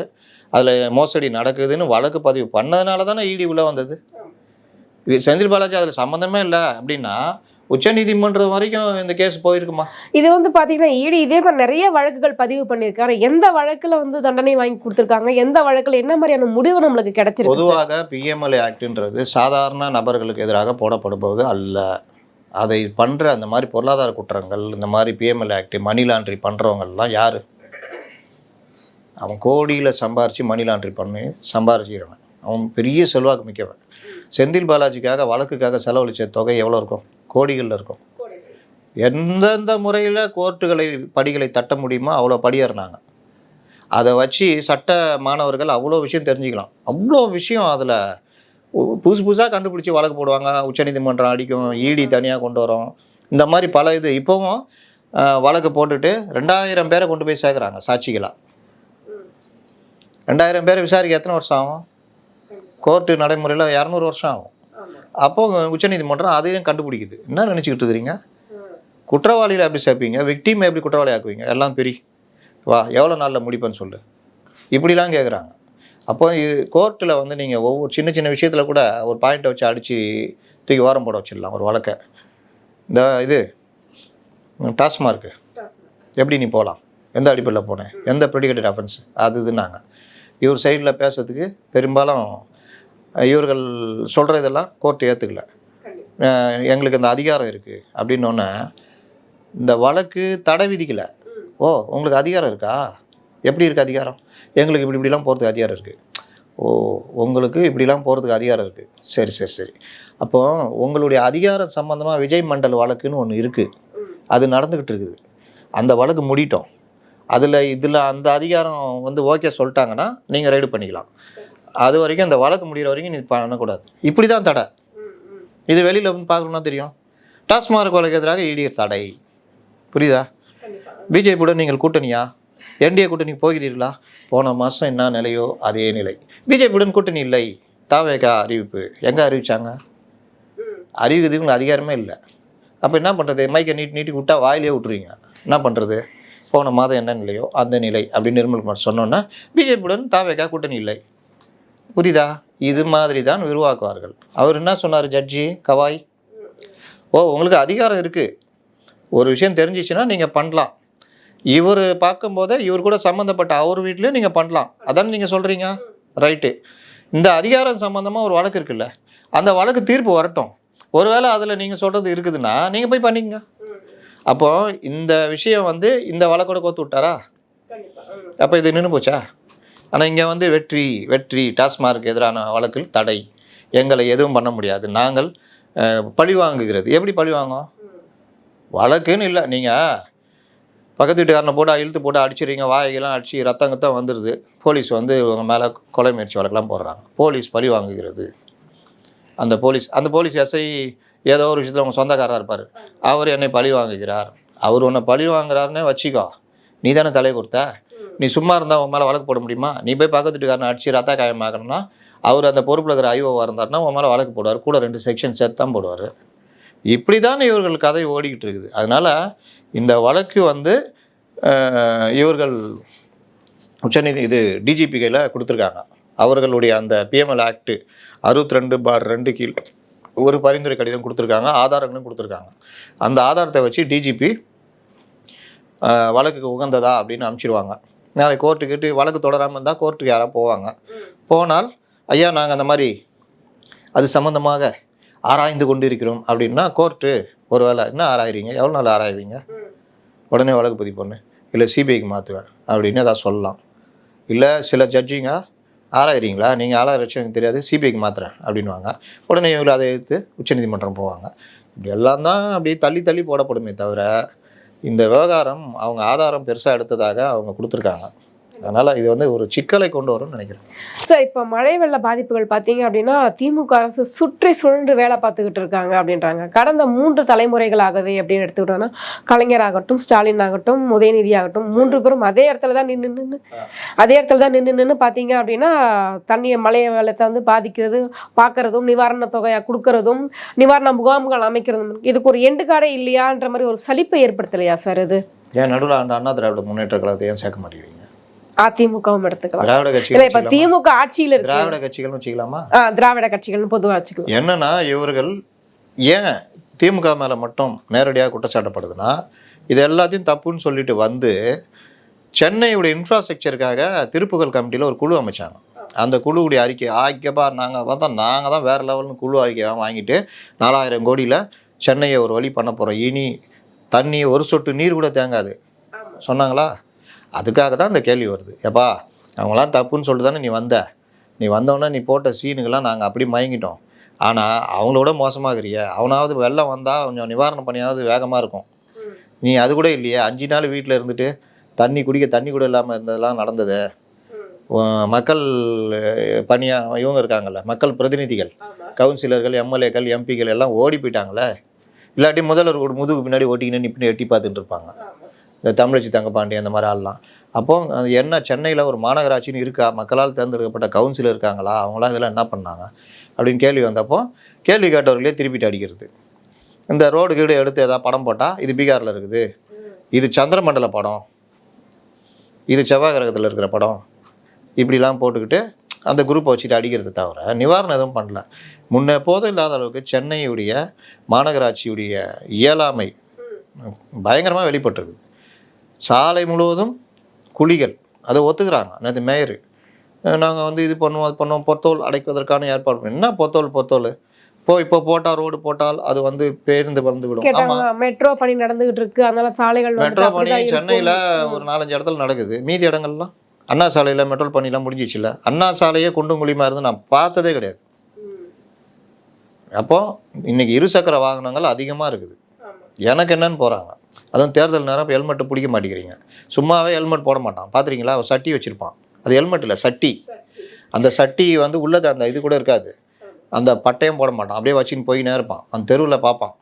அதில் மோசடி நடக்குதுன்னு வழக்கு பதிவு பண்ணதுனால தானே இடி உள்ளே வந்தது. செந்தில் பாலாஜி அதில் சம்மந்தமே இல்லை அப்படின்னா உச்சநீதிமன்றம் வரைக்கும் இந்த கேஸ் போயிருக்குமா? இது வந்து பார்த்தீங்கன்னா ஈடி இதே மாதிரி நிறைய வழக்குகள் பதிவு பண்ணியிருக்காங்க. எந்த வழக்கில் வந்து தண்டனை வாங்கி கொடுத்துருக்காங்க, எந்த வழக்கில் என்ன மாதிரியான முடிவு நம்மளுக்கு கிடைச்சிருக்கு? பொதுவாக பிஎம்எல்ஏ ஆக்ட்ன்றது சாதாரண நபர்களுக்கு எதிராக போடப்படுவது அல்ல. அதை பண்ணுற அந்த மாதிரி பொருளாதார குற்றங்கள், இந்த மாதிரி பிஎம்எல்ஏ ஆக்ட், மணி லாண்ட்ரி பண்ணுறவங்கெல்லாம் யார்? அவன் கோடியில் சம்பாரித்து மணி லாண்ட்ரி பண்ணி சம்பாரிச்சிக்கிறவன், அவன் பெரிய செல்வாக்கு மிக்கவன். செந்தில் பாலாஜிக்காக வழக்குக்காக செலவழித்த தொகை எவ்வளோ இருக்கும்? கோடிகளில் இருக்கும். எந்தெந்த முறையில் கோர்ட்டுகளை படிகளை தட்ட முடியுமோ அவ்வளோ படியேறினாங்க. அதை வச்சு சட்ட மாணவர்கள் அவ்வளோ விஷயம் தெரிஞ்சுக்கலாம். அவ்வளோ விஷயம் அதில் புதுசு புதுசாக கண்டுபிடிச்சி வழக்கு போடுவாங்க. உச்சநீதிமன்றம் அடிக்கும், இடி தனியாக கொண்டு வரும், இந்த மாதிரி பல இது. இப்போவும் வழக்கு போட்டுட்டு 2000 பேரை கொண்டு போய் சேர்க்குறாங்க சாட்சிகளாக. 2000 பேரை விசாரிக்க எத்தனை வருஷம் ஆகும்? கோர்ட்டு நடைமுறையில் 200 வருஷம் ஆகும். அப்போது உச்சநீதிமன்றம் அதையும் கண்டுபிடிக்குது. என்ன நினச்சிக்கிட்டு இருக்கிறீங்க? குற்றவாளியில் எப்படி சேர்ப்பீங்க, விக்டீமை எப்படி குற்றவாளி ஆக்குவீங்க? எல்லாம் பெரிய வா எவ்வளோ நாளில் முடிப்பேன்னு சொல்லு, இப்படிலாம் கேட்குறாங்க. அப்போ கோர்ட்டில் வந்து நீங்கள் ஒவ்வொரு சின்ன சின்ன விஷயத்தில் கூட ஒரு பாயிண்ட்டை வச்சு அடித்து தூக்கி வாரம் போட வச்சிடலாம் ஒரு வழக்கை. இந்த இது டாஸ்மார்க்கு எப்படி நீ போகலாம், எந்த அடிப்படையில் போனேன், எந்த ப்ரெடிகேட்டட் அஃபென்ஸ் அது இதுன்னாங்க. இவர் சைடில் பேசுறதுக்கு பெரும்பாலும் இவர்கள் சொல்கிற இதெல்லாம் கோர்ட்டு ஏற்றுக்கல. எங்களுக்கு இந்த அதிகாரம் இருக்குது அப்படின்னோடனே இந்த வழக்கு தடை விதிக்கலை. ஓ உங்களுக்கு அதிகாரம் இருக்கா? எப்படி இருக்குது அதிகாரம்? எங்களுக்கு இப்படிலாம் போகிறதுக்கு அதிகாரம் இருக்குது. ஓ உங்களுக்கு இப்படிலாம் போகிறதுக்கு அதிகாரம் இருக்குது. சரி சரி சரி. அப்போது உங்களுடைய அதிகாரம் சம்மந்தமாக விஜய் மண்டல் வழக்குன்னு ஒன்று இருக்குது, அது நடந்துக்கிட்டு இருக்குது. அந்த வழக்கு முடிட்டோம். இதில் அந்த அதிகாரம் வந்து ஓகே சொல்லிட்டாங்கன்னா நீங்கள் ரைடு பண்ணிக்கலாம். அது வரைக்கும் அந்த வழக்கு முடிகிற வரைக்கும் நீ பண்ணக்கூடாது. இப்படி தான் தடை. இது வெளியில் வந்து பார்க்கணுன்னா தெரியும். டாஸ்மார்க் வழக்கு எதிராக இடி தடை. புரியுதா? பிஜேபியுடன் நீங்கள் கூட்டணியா? என்டிஏ கூட்டணி போகிறீர்களா? போன மாதம் என்ன நிலையோ அதே நிலை. பிஜேபியுடன் கூட்டணி இல்லை, தாவேகா அறிவிப்பு. எங்கே அறிவிச்சாங்க? அறிவிக்கிறதுக்கு உங்களுக்கு அதிகாரமே இல்லை. அப்போ என்ன பண்ணுறது? மைக்கை நீட்டி விட்டா வாயிலே விட்டுருவீங்க. என்ன பண்ணுறது? போன மாதம் என்ன நிலையோ அந்த நிலை அப்படின்னு நிர்மல்குமார் சொன்னோன்னா பிஜேபியுடன் தாவேகா கூட்டணி இல்லை. புரியுதா? இது மாதிரி தான் உருவாக்குவார்கள். அவர் என்ன சொன்னார் ஜட்ஜி கவாய்? ஓ உங்களுக்கு அதிகாரம் இருக்குது, ஒரு விஷயம் தெரிஞ்சிச்சுன்னா நீங்கள் பண்ணலாம். இவர் பார்க்கும்போதே இவர் கூட சம்மந்தப்பட்ட அவர் வீட்லேயும் நீங்கள் பண்ணலாம். அதானே நீங்கள் சொல்கிறீங்க? ரைட்டு. இந்த அதிகாரம் சம்மந்தமாக ஒரு வழக்கு இருக்குல்ல, அந்த வழக்கு தீர்ப்பு வரட்டும். ஒருவேளை அதில் நீங்கள் சொல்கிறது இருக்குதுன்னா நீங்கள் போய் பண்ணிக்கங்க. அப்போது இந்த விஷயம் வந்து இந்த வழக்கோட கோத்து விட்டாரா? அப்போ இது நின்று போச்சா? ஆனால் இங்கே வந்து வெற்றி டாஸ்மார்க் எதிரான வழக்கில் தடை, எங்களை எதுவும் பண்ண முடியாது, நாங்கள் பழி வாங்குகிறது. எப்படி பழி வாங்கும்? வழக்குன்னு இல்லை, நீங்கள் பக்கத்து வீட்டுக்காரனை போட்டு இழுத்து போட்டு அடிச்சிடுறீங்க, வாய்கெல்லாம் அடிச்சு ரத்தங்கத்தான் வந்துடுது. போலீஸ் வந்து உங்கள் மேலே கொலை முயற்சி வழக்கெல்லாம் போடுறாங்க. போலீஸ் பழி வாங்குகிறது. அந்த போலீஸ் எஸ்ஐ ஏதோ ஒரு விஷயத்தில் உங்கள் சொந்தக்காரராக இருப்பார், அவர் என்னை பழி வாங்குகிறார். அவர் உன்னை பழி வாங்குறாருன்னே வச்சுக்கோ, நீ தானே தலை கொடுத்த. நீ சும்மா இருந்தால் உன் மேலே வழக்கு போட முடியுமா? நீ போய் பக்கத்து வீட்டுக்காரனை அடிச்சு ரத்த காயமாக்கணும்னா அவர் அந்த பொறுப்பில் இருக்கிற ஐஓவாக இருந்தார்னா உன் மேலே வழக்கு போடுவார், கூட 2 செக்ஷன் சேர்த்து தான் போடுவார். இப்படி தான் இவர்கள் கதை ஓடிக்கிட்டு இருக்குது. அதனால் இந்த வழக்கு வந்து இவர்கள் இது டிஜிபி கையில் கொடுத்துருக்காங்க. அவர்களுடைய அந்த பிஎம்எல் ஆக்ட் 62/2 கீழ் ஒரு பரிந்துரை கடிதம் கொடுத்துருக்காங்க, ஆதாரங்களும் கொடுத்துருக்காங்க. அந்த ஆதாரத்தை வச்சு டிஜிபி வழக்குக்கு உகந்ததா அப்படின்னு அனுப்பிச்சிடுவாங்க. நாளைக்கு கோர்ட்டுக்கிட்டு வழக்கு தொடராமல் இருந்தால் கோர்ட்டுக்கு யாராவது போவாங்க. போனால் ஐயா நாங்கள் அந்த மாதிரி அது சம்மந்தமாக ஆராய்ந்து கொண்டு இருக்கிறோம் அப்படின்னா கோர்ட்டு ஒரு வேளை என்ன ஆராயிறீங்க, எவ்வளோ நாள் ஆராய்வீங்க, உடனே வழக்கு பதிவு பண்ணு, இல்லை சிபிஐக்கு மாற்றுவேன் அப்படின்னு ஏதாவது சொல்லலாம். இல்லை சில ஜட்ஜிங்க ஆராயிறீங்களா, நீங்கள் ஆராயிற வச்சு எனக்கு தெரியாது, சிபிஐக்கு மாற்றுறேன் அப்படின்வாங்க. உடனே இவங்களை அதை எடுத்து உச்சநீதிமன்றம் போவாங்க. இப்படி எல்லாம் தான் அப்படி தள்ளி தள்ளி போடப்படுமே தவிர இந்த விவகாரம் அவங்க ஆதாரம் பெருசாக எடுத்ததாக அவங்க கொடுத்துருக்காங்க. அதனால் இது வந்து ஒரு சிக்கலை கொண்டு வரும்னு நினைக்கிறேன். சார் இப்போ மழை வெள்ள பாதிப்புகள் பார்த்தீங்க அப்படின்னா திமுக அரசு சுற்றி சுழன்று வேலை பார்த்துக்கிட்டு இருக்காங்க அப்படின்றாங்க. கடந்த 3 தலைமுறைகளாகவே அப்படின்னு எடுத்துக்கிட்டோம்னா கலைஞர் ஆகட்டும், ஸ்டாலின் ஆகட்டும், உதயநிதி ஆகட்டும் 3 பேரும் அதே இடத்துல தான் நின்று பார்த்தீங்க அப்படின்னா தண்ணி மழை வெள்ளத்தை வந்து பாதிக்கிறது பார்க்கறதும், நிவாரண தொகையாக கொடுக்கறதும், நிவாரண முகாம்கள் அமைக்கிறதும், இதுக்கு ஒரு எண்டு காடே இல்லையான்ற மாதிரி ஒரு சலிப்பை ஏற்படுத்தலையா சார் இது? ஏன் நடுவில் அண்ணா திராவிட முன்னேற்ற கழகத்தை ஏன் சேர்க்க மாட்டேங்கிறீங்க? அதிமுகவும் எடுத்துக்கலாம். திராவிட இல்ல இப்ப கட்சிகள் திமுக ஆட்சியில இருக்கு. திராவிட கட்சிகள்னு வச்சுக்கலாமா? திராவிட கட்சிகள்னு பொதுவா வச்சுக்கலாம். என்னன்னா இவர்கள் ஏன் திமுக மேல மட்டும் நேரடியாக குற்றச்சாட்டப்படுதுன்னா, இது எல்லாத்தையும் தப்புன்னு சொல்லிட்டு வந்து சென்னையுடைய இன்ஃப்ராஸ்ட்ரக்சருக்காக திருப்புகழ் கமிட்டியில் ஒரு குழு அமைச்சாங்க. அந்த குழுவுடைய அறிக்கை ஆக்கப்பா நாங்கள் தான் வேறு லெவல்னு குழு அறிக்கை வாங்கிட்டு 4000 கோடியில் சென்னையை ஒரு வழி பண்ண போகிறோம், இனி தண்ணி ஒரு சொட்டு நீர் கூட தேங்காது சொன்னாங்களா? அதுக்காக தான் இந்த கேள்வி வருது. ஏப்பா அவங்களாம் தப்புன்னு சொல்லிட்டு தானே நீ வந்தோடனே நீ போட்ட சீனுக்கெல்லாம் நாங்கள் அப்படி மயங்கிட்டோம். ஆனால் அவங்களோட மோசமாகறிய, அவனாவது வெள்ளம் வந்தால் கொஞ்சம் நிவாரணம் பண்ணியாவது வேகமாக இருக்கும். நீ அது கூட இல்லையே, 5 நாள் வீட்டில் இருந்துட்டு தண்ணி கூட இல்லாமல் இருந்ததெல்லாம் நடந்தது. மக்கள் இவங்க இருக்காங்கல்ல, மக்கள் பிரதிநிதிகள், கவுன்சிலர்கள், எம்எல்ஏக்கள், எம்பிக்கள் எல்லாம் ஓடி போயிட்டாங்களே. இல்லாட்டி முதல்வர் ஒரு முதுகு பின்னாடி ஓட்டிக்கின்னு இப்படி எட்டி பார்த்துட்டு இருப்பாங்க. இந்த தமிழச்சி தங்கப்பாண்டி அந்த மாதிரி ஆள்லாம். அப்போது என்ன சென்னையில் ஒரு மாநகராட்சின்னு இருக்கா, மக்களால் தேர்ந்தெடுக்கப்பட்ட கவுன்சிலர் இருக்காங்களா, அவங்களாம் இதெல்லாம் என்ன பண்ணாங்க அப்படின்னு கேள்வி வந்தப்போ கேள்வி கேட்டவர்களே திருப்பிட்டு அடிக்கிறது. இந்த ரோடு கீடு எடுத்து ஏதாவது படம் போட்டால் இது பீகாரில் இருக்குது, இது சந்திரமண்டல படம், இது செவ்வாய் கிரகத்தில் இருக்கிற படம், இப்படிலாம் போட்டுக்கிட்டு அந்த குரூப்பை வச்சுட்டு அடிக்கிறது தவிர நிவாரணம் எதுவும் பண்ணல. முன்ன எப்போதும் இல்லாத அளவுக்கு சென்னையுடைய மாநகராட்சியுடைய இயலாமை பயங்கரமாக வெளிப்பட்டிருக்கு. சாலை முழுவதும் குழிகள், அதை ஒத்துக்கிறாங்க. நேற்று மேயரு நாங்கள் வந்து இது பண்ணுவோம் அது பண்ணுவோம், பொத்தோல் அடைப்பதற்கான ஏற்பாடு பண்ணோம். என்ன பொத்தோல் இப்போ போட்டால் ரோடு போட்டால் அது வந்து பேருந்து வந்து விடும். மெட்ரோ பணி நடந்துகிட்டு இருக்கு, அதனால சாலைகள் மெட்ரோ பணி சென்னையில் ஒரு 4-5 இடத்துல நடக்குது. மீதி இடங்கள்லாம் அண்ணா சாலையில் மெட்ரோ பணிலாம் முடிஞ்சிச்சுல்ல. அண்ணா சாலையே குண்டும் குழியுமா இருந்து நான் பார்த்ததே கிடையாது. அப்போ இன்னைக்கு இருசக்கர வாகனங்கள் அதிகமாக இருக்குது. எனக்கு என்னன்னு போகிறாங்க, அதுவும் தேர்தல் நேரம் ஹெல்மெட்டு பிடிக்க மாட்டேங்கிறீங்க. சும்மாவே ஹெல்மெட் போட மாட்டான், பார்த்துறீங்களா? ஒரு சட்டி வச்சுருப்பான், அது ஹெல்மெட் இல்லை சட்டி. அந்த சட்டி வந்து உள்ளது அந்த இது கூட இருக்காது, அந்த பட்டையும் போட மாட்டான், அப்படியே வச்சுன்னு போயினே இருப்பான். அந்த தெருவில் பார்ப்பான்,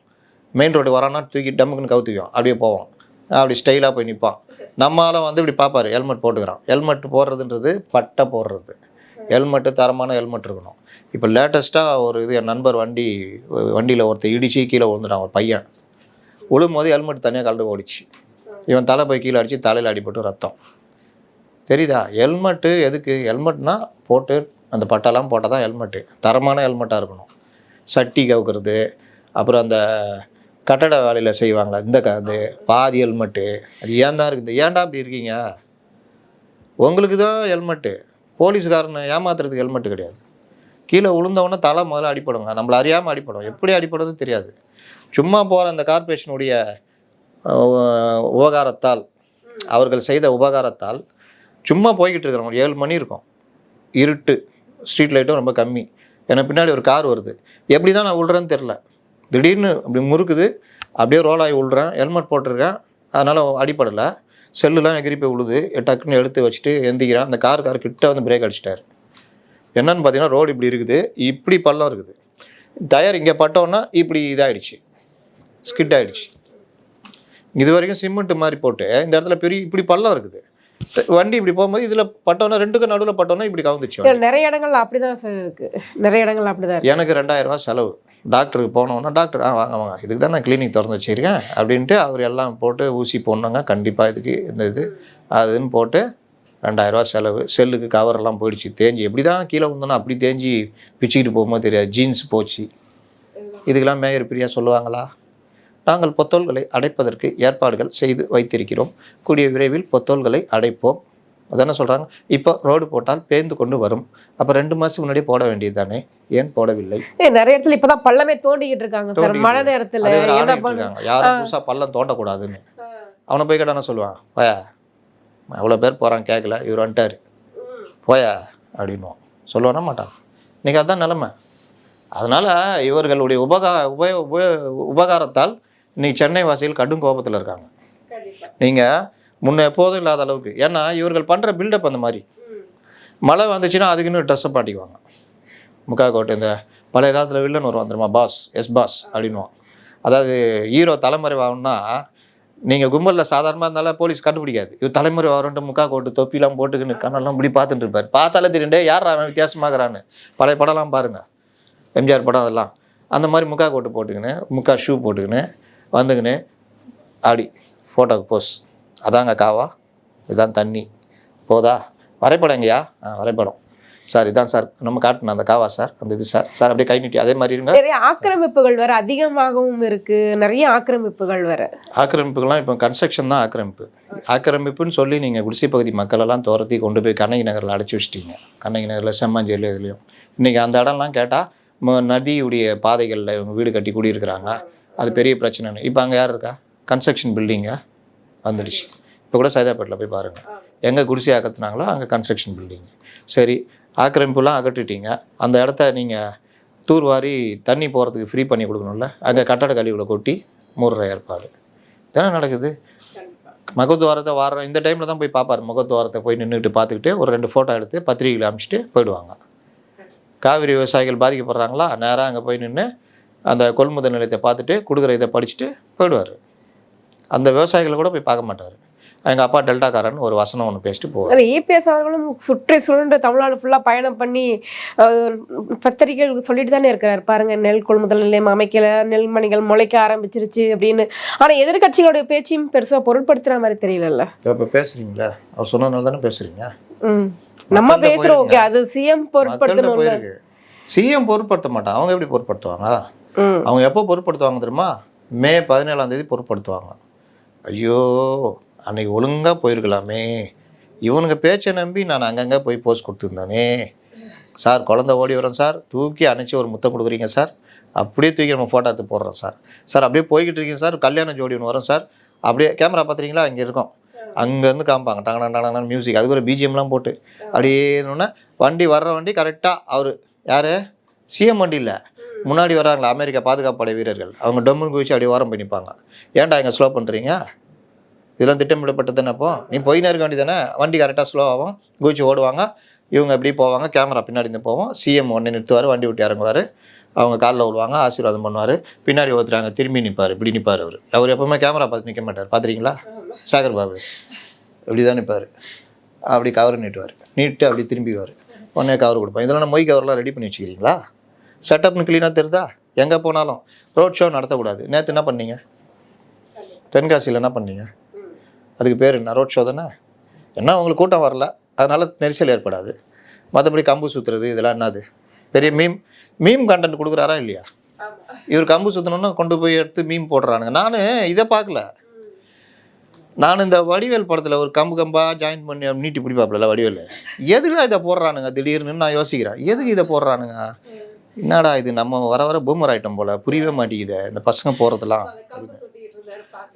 மெயின் ரோடு வரான்னா தூக்கி டம்முக்குன்னு கவுத்துக்குவான், அப்படியே போவான், அப்படி ஸ்டைலாக போய் நிற்பான். நம்மளால் வந்து இப்படி பார்ப்பார், ஹெல்மெட் போட்டுக்கிறான். ஹெல்மெட் போடுறதுன்றது பட்டை போடுறது, ஹெல்மெட்டு தரமான ஹெல்மெட் இருக்கணும். இப்போ லேட்டஸ்ட்டாக ஒரு இது என் நண்பர் வண்டியில் ஒருத்தர் இடித்து கீழே விழுந்துட்டான். ஒரு பையன் விழும்போது ஹெல்மெட் தனியாக கலந்து ஓடிச்சு. இவன் தலை போய் கீழே அடித்து தலையில் அடிபட்டு ரத்தம். தெரியுதா? ஹெல்மெட்டு எதுக்கு? ஹெல்மெட்னா போட்டு அந்த பட்டெல்லாம் போட்டால் தான் ஹெல்மெட்டு, தரமான ஹெல்மெட்டாக இருக்கணும். சட்டி கவுக்கிறது, அப்புறம் அந்த கட்டட வேலையில் செய்வாங்களா இந்த அது பாதி ஹெல்மெட்டு, அது ஏன் தான் இருக்குது? ஏன்டா அப்படி இருக்கீங்க? உங்களுக்கு தான் ஹெல்மெட்டு, போலீஸ்காரனை ஏமாத்துறதுக்கு ஹெல்மெட்டு கிடையாது. கீழே விழுந்தவொடனே தலை முதல்ல அடிப்படுங்க, நம்மளை அறியாமல் அடிப்படும், எப்படி அடிப்படுறது தெரியாது. சும்மா போகிற அந்த கார்பரேஷனுடைய உபகாரத்தால், அவர்கள் செய்த உபகாரத்தால் சும்மா போய்கிட்டு இருக்கிறோம். 7 மணி இருக்கும், இருட்டு, ஸ்ட்ரீட் லைட்டும் ரொம்ப கம்மி, எனக்கு பின்னாடி ஒரு கார் வருது, எப்படி தான் நான் விழுறேன்னு தெரில, திடீர்னு அப்படி முறுக்குது, அப்படியே ரோல் ஆகி விழுறேன். ஹெல்மெட் போட்டிருக்கேன், அதனால் அடிப்படலை, செல்லுலாம் எகிரி போய் விழுது, டக்குன்னு எடுத்து வச்சுட்டு எந்திக்கிறேன். அந்த கார் கிட்ட வந்து பிரேக் அடிச்சிட்டார். என்னன்னு பார்த்தீங்கன்னா ரோடு இப்படி இருக்குது, இப்படி பள்ளம் இருக்குது, டயர் இங்கே பட்டோன்னா இப்படி இதாகிடுச்சு, ஸ்கிட் ஆகிடுச்சு. இது வரைக்கும் சிமெண்ட் மாதிரி போட்டு இந்த இடத்துல பெரிய இப்படி பள்ளம் இருக்குது, வண்டி இப்படி போகும்போது இதில் பட்டோன்னா 2க்கும் நடுவில் பட்டோன்னா இப்படி கவுந்துச்சு. நிறைய இடங்கள்ல அப்படிதான் சார் இருக்குது, நிறைய இடங்கள்ல அப்படிதான். எனக்கு 2000 ரூபா செலவு. டாக்டருக்கு போனோன்னா டாக்டர் வாங்க இதுக்கு தான் நான் கிளினிக் திறந்து வச்சுருக்கேன் அப்படின்ட்டு அவர் எல்லாம் போட்டு ஊசி போடணுங்க, கண்டிப்பாக இதுக்கு இந்த இது அதுன்னு போட்டு 2000 ரூபா செலவு. செல்லுக்கு கவரெல்லாம் போயிடுச்சு, தேஞ்சி எப்படி தான் கீழே வந்தோன்னா அப்படி தேஞ்சி பிச்சுக்கிட்டு போகும்போது தெரியாது, ஜீன்ஸ் போச்சு. இதுக்கெல்லாம் மேயர் பிரியா சொல்லுவாங்களா? நாங்கள் பொத்தோல்களை அடைப்பதற்கு ஏற்பாடுகள் செய்து வைத்திருக்கிறோம், கூடிய விரைவில் பொத்தோல்களை அடைப்போம். அதானே சொல்கிறாங்க. இப்போ ரோடு போட்டால் பேர்ந்து கொண்டு வரும், அப்போ 2 மாதத்துக்கு முன்னாடியே போட வேண்டியது தானே, ஏன் போடவில்லை? நிறைய இடத்துல இப்போதான் பள்ளமே தோண்டிக்கிட்டு இருக்காங்க சார், மழை நேரத்தில். யாரும் புதுசாக பள்ளம் தோண்டக்கூடாதுன்னு அவனை போய் கேட்டானா சொல்லுவான், போயா அவ்வளோ பேர் போகிறான் கேட்கல, இவர் வந்துட்டார் போயா அப்படின்வான். சொல்லுவானா மாட்டான். இன்றைக்கி அதுதான் நிலைமை. அதனால் இவர்களுடைய உபகாரத்தால் இன்னைக்கு சென்னை வாசிகள் கடும் கோபத்தில் இருக்காங்க. நீங்கள் முன்ன எப்போதும் இல்லாத அளவுக்கு. ஏன்னா இவர்கள் பண்ணுற பில்டப் அந்த மாதிரி. மழை வந்துச்சுன்னா அதுக்கு இன்னும் ட்ரெஸ்ஸை பாட்டிக்குவாங்க. முக்கா கோட்டை இந்த பழைய காலத்தில் வில்லன் வருவான் தெரியுமா, பாஸ் எஸ் பாஸ் அப்படின்வான். அதாவது ஹீரோ தலைமுறை ஆகணும்னா நீங்கள் கும்பலில் சாதாரணமாக இருந்தாலும் போலீஸ் கண்டுபிடிக்காது. இவர் தலைமுறை வரன்ட்டு முக்கா கோட்டு தொப்பிலாம் போட்டுக்கின்னு கண்ணெல்லாம் இப்படி பார்த்துட்டு இருப்பார். பார்த்தாலே தெரியுண்டே யார் அவன் வித்தியாசமாகறான்னு. பழைய படம்லாம் பாருங்கள், எம்ஜிஆர் படம் அதெல்லாம். அந்த மாதிரி முக்கா கோட்டு போட்டுக்கின்னு முக்கா ஷூ போட்டுக்கின்னு வந்துக்கின்னு அப்படி ஃபோட்டோக்கு போஸ். அதாங்க காவா, இதுதான் தண்ணி போதா, வரைபடம் எங்கேயா, வரைபடம் சார், இதான் சார் நம்ம காட்டணும் அந்த காவா சார், அந்த இது சார் சார் அப்படியே கை நீட்டி அதே மாதிரி இருங்க. நிறைய ஆக்கிரமிப்புகள் வேற அதிகமாகவும் இருக்கு, நிறைய ஆக்கிரமிப்புகள் வேற. ஆக்கிரமிப்புகள்லாம் இப்போ கன்ஸ்ட்ரக்ஷன் தான் ஆக்கிரமிப்பு. ஆக்கிரமிப்புன்னு சொல்லி நீங்கள் குடிசை பகுதி மக்களெல்லாம் துரத்தி கொண்டு போய் கண்ணகி நகரில் அடைச்சி வச்சிட்டீங்க. கண்ணகி நகரில் செம்மாஞ்சேரியில் இதுலேயும் இன்றைக்கி அந்த இடம்லாம் கேட்டால் நதியுடைய பாதைகளில் இவங்க வீடு கட்டி குடியிருக்கிறாங்க. அது பெரிய பிரச்சனை. இப்போ அங்கே யார் இருக்கா? கன்ஸ்ட்ரக்ஷன் பில்டிங்க வந்துடுச்சு. இப்போ கூட சைதாப்பேட்டில் போய் பாருங்கள், எங்கே குடிசை ஆக்கத்துனாங்களோ அங்கே கன்ஸ்ட்ரக்ஷன் பில்டிங். சரி, ஆக்கிரமிப்புலாம் அகற்றிட்டீங்க. அந்த இடத்த நீங்கள் தூர்வாரி தண்ணி போகிறதுக்கு ஃப்ரீ பண்ணி கொடுக்கணும்ல, அங்கே கட்டட கழிவுகளை கொட்டி மூடுற ஏற்பாடு தானே நடக்குது. முகத்துவாரத்தை வாரம் இந்த டைமில் தான் போய் பார்ப்பார். முகத்துவாரத்தை போய் நின்றுட்டு பார்த்துக்கிட்டு ஒரு 2 ஃபோட்டோ எடுத்து பத்திரிகையில் அனுப்பிச்சிட்டு போயிடுவாங்க. காவிரி விவசாயிகள் பாதிக்கப்படுறாங்களா, நேராக அங்கே போய் நின்று அந்த கொள்முதல் நிலையத்தை பார்த்துட்டு கொடுக்குற இதை படிச்சுட்டு போயிடுவார். அந்த விவசாயிகளை கூட போய் பார்க்க மாட்டார். எங்கள் அப்பா டெல்டாக்காரன் ஒரு வசனம் ஒன்று பேசிட்டு போவார். இபிஎஸ் அவர்களும் சுற்றி சுழன்று தமிழ்நாடு ஃபுல்லாக பயணம் பண்ணி பத்திரிகைகள் சொல்லிட்டு தானே இருக்கிறார். பாருங்க, நெல் கொள்முதல் நிலையம் அமைக்கல, நெல்மணிகள் முளைக்க ஆரம்பிச்சிருச்சு அப்படின்னு. ஆனால் எதிர்கட்சிகளுடைய பேச்சையும் பெருசாக பொருட்படுத்துற மாதிரி தெரியல. இப்போ பேசுறீங்களா, அவர் சொன்னதுனால தானே பேசுறீங்க. நம்ம பேசுறோம், ஓகே, அது சிஎம் பொருட்படுத்தணும். சிஎம் பொருட்படுத்த மாட்டான். அவங்க எப்படி பொருட்படுத்துவாங்க? அவங்க எப்போ பொருட்படுத்துவாங்க தெரியுமா? மே 17ஆம் தேதி பொருட்படுத்துவாங்க. ஐயோ, அன்னைக்கு ஒழுங்காக போயிருக்கலாமே, இவனுங்க பேச்சை நம்பி நான் அங்கங்கே போய் போஸ்ட் கொடுத்துருந்தானே சார், குழந்தை ஓடி வரோம் சார், தூக்கி அணைச்சி ஒரு முத்தம் கொடுக்குறீங்க சார், அப்படியே தூக்கி நம்ம ஃபோட்டோ எடுத்து போடுறோம் சார், சார் அப்படியே போய்கிட்டு இருக்கீங்க சார், கல்யாண ஜோடி ஒன்று வரும் சார், அப்படியே கேமரா பார்த்துறீங்களா, அங்கே இருக்கும், அங்கேருந்து காமிப்பாங்க டங்கடான மியூசிக், அதுக்கு ஒரு பிஜிஎம்லாம் போட்டு அப்படியே வண்டி வர்ற வண்டி கரெக்டாக அவர் யார், சிஎம் வண்டி இல்லை, முன்னாடி வராங்களா அமெரிக்கா பாதுகாப்பு படை வீரர்கள், அவங்க டொம்முன்னு குதிச்சு அப்படியே ஓரம் போய் நிற்பாங்க. ஏன்டா இங்கே ஸ்லோ பண்ணுறீங்க, இதெல்லாம் திட்டமிடப்பட்டது தானே. அப்போ நீ போயினே இருக்க வேண்டி தானே, வண்டி கரெக்டாக ஸ்லோ ஆகும், குதிச்சு ஓடுவாங்க, இவங்க எப்படி போவாங்க, கேமரா பின்னாடி இருந்து போவோம், சிஎம் உடனே நிறுத்துவார், வண்டி விட்டு இறங்குவார், அவங்க காலில் விடுவாங்க, ஆசீர்வாதம் பண்ணுவார், பின்னாடி ஒருத்தராங்க திரும்பி நிற்பார், இப்படி நிற்பார். அவர் எப்போவுமே கேமரா பார்த்து நிற்க மாட்டார், பார்த்துறீங்களா, சேகர் பாபு இப்படி தான் நிற்பார், அப்படி கவர் நீட்டுவார், நீட்டு அப்படி திரும்பிவார், உடனே கவர் கொடுப்பேன். இதெல்லாம் நம்ம மொய் கவர்லாம் ரெடி பண்ணி வச்சுக்கிறீங்களா, செட்டப்னு க்ளீனாக தெரியுதா. எங்கே போனாலும் ரோட் ஷோ நடத்தக்கூடாது. நேற்று என்ன பண்ணீங்க, தென்காசியில் என்ன பண்ணீங்க, அதுக்கு பேர் என்ன, ரோட் ஷோ தானே. என்ன உங்களுக்கு கூட்டம் வரல, அதனால் நெரிசல் ஏற்படாது. மற்றபடி கம்பு சுற்றுறது இதெல்லாம் என்னது, பெரிய மீம் கண்டென்ட் கொடுக்குறாரா இல்லையா? இவர் கம்பு சுற்றணுன்னா கொண்டு போய் எடுத்து மீம் போடுறானுங்க. நான் இதை பார்க்கல. நான் இந்த வடிவேல் படத்தில் ஒரு கம்பாக ஜாயின் பண்ணி நீட்டி பிடிப்பாப்புல வடிவேல், எதுக்கு இதை போடுறானுங்க திடீர்னு நான் யோசிக்கிறேன். எதுக்கு இதை போடுறானுங்க, என்னடா இது நம்ம வர வர பூமர் ஐட்டம் போல், புரியவே மாட்டேங்குது இந்த பசங்க போகிறதுலாம்.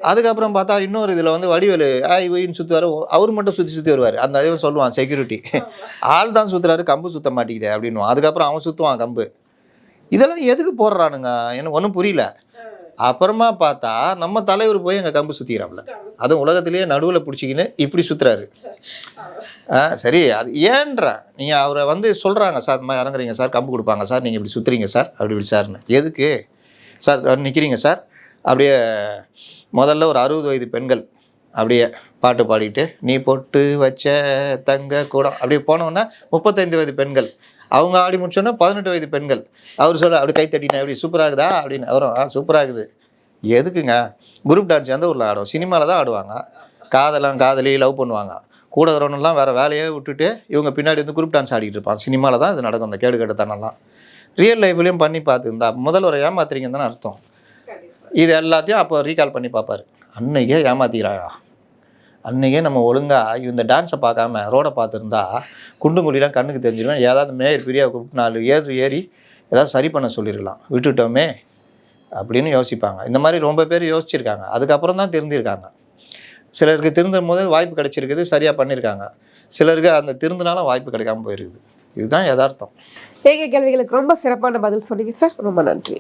அதுக்கப்புறம் பார்த்தா இன்னொரு இதில் வடிவேலு ஆயின்னு சுற்றுவார், அவர் மட்டும் சுற்றி வருவார். அந்த அதே சொல்லுவான் செக்யூரிட்டி, ஆள் தான் சுற்றுறாரு, கம்பு சுற்ற மாட்டேங்குது அப்படின்வான். அதுக்கப்புறம் அவன் சுற்றுவான் கம்பு. இதெல்லாம் எதுக்கு போடுறானுங்க எனக்கு ஒன்றும் புரியல. அப்புறமா பார்த்தா நம்ம தலைவர் போய் எங்கள் கம்பு சுற்றிக்கிறாப்புல, அதுவும் உலகத்திலேயே நடுவில் பிடிச்சிக்கின்னு இப்படி சுற்றுறாரு. சரி, அது ஏன்ற நீங்கள் அவரை சொல்கிறாங்க சார், இந்த மாதிரி இறங்குறீங்க சார், கம்பு கொடுப்பாங்க சார், நீங்கள் இப்படி சுற்றுறீங்க சார், அப்படி இப்படி சார்னு, எதுக்கு சார் நிற்கிறீங்க சார். அப்படியே முதல்ல ஒரு 60 வயது பெண்கள் அப்படியே பாட்டு பாடிட்டு, நீ பொட்டு வச்ச தங்க கூடம் அப்படியே போனோன்னா 35 வயது பெண்கள், அவங்க ஆடி முடிச்சோன்னா 18 வயது பெண்கள். அவர் சொல்ல அப்படி கை தட்டினா எப்படி சூப்பராகுதா அப்படின்னு, அவரும் சூப்பராகுது. எதுக்குங்க, குரூப் டான்ஸ் எந்த ஊரில் ஆடும், சினிமாவில் தான் ஆடுவாங்க. காதலி லவ் பண்ணுவாங்க, கூட வரணும்லாம் வேறு வேலையே விட்டுட்டு இவங்க பின்னாடி குரூப் டான்ஸ் ஆடிக்கிட்டு இருப்பாங்க. சினிமாவில் தான் இது நடக்கும், இந்த கேடு கெட்டத்தனம்லாம். ரியல் லைஃப்லேயும் பண்ணி பார்த்துருந்தா முதல்ல ஒரு ஏமாத்துறீங்கன்னு தானே அர்த்தம். இது எல்லாத்தையும் அப்போ ரீகால் பண்ணி பார்ப்பார். அன்னைக்கே ஏமாத்திக்கிறாயா, அன்றைக்கே நம்ம ஒழுங்காக இந்த டான்ஸை பார்க்காம ரோடை பார்த்துருந்தா குண்டுங்குடிலாம் கண்ணுக்கு தெரிஞ்சிடுவேன். ஏதாவது மேயர் பிரியா கூப்பிட்டு 4 ஏறி ஏதாவது சரி பண்ண சொல்லியிருக்கலாம், விட்டுட்டோமே அப்படின்னு யோசிப்பாங்க. இந்த மாதிரி ரொம்ப பேர் யோசிச்சிருக்காங்க, அதுக்கப்புறம் தான் திருந்திருக்காங்க. சிலருக்கு திருந்தும் போது வாய்ப்பு கிடைச்சிருக்குது, சரியாக பண்ணியிருக்காங்க. சிலருக்கு அந்த திருந்தினாலும் வாய்ப்பு கிடைக்காம போயிருக்குது. இதுதான் யதார்த்தம். கேள்விகளுக்கு ரொம்ப சிறப்பான பதில் சொன்னீங்க சார், ரொம்ப நன்றி.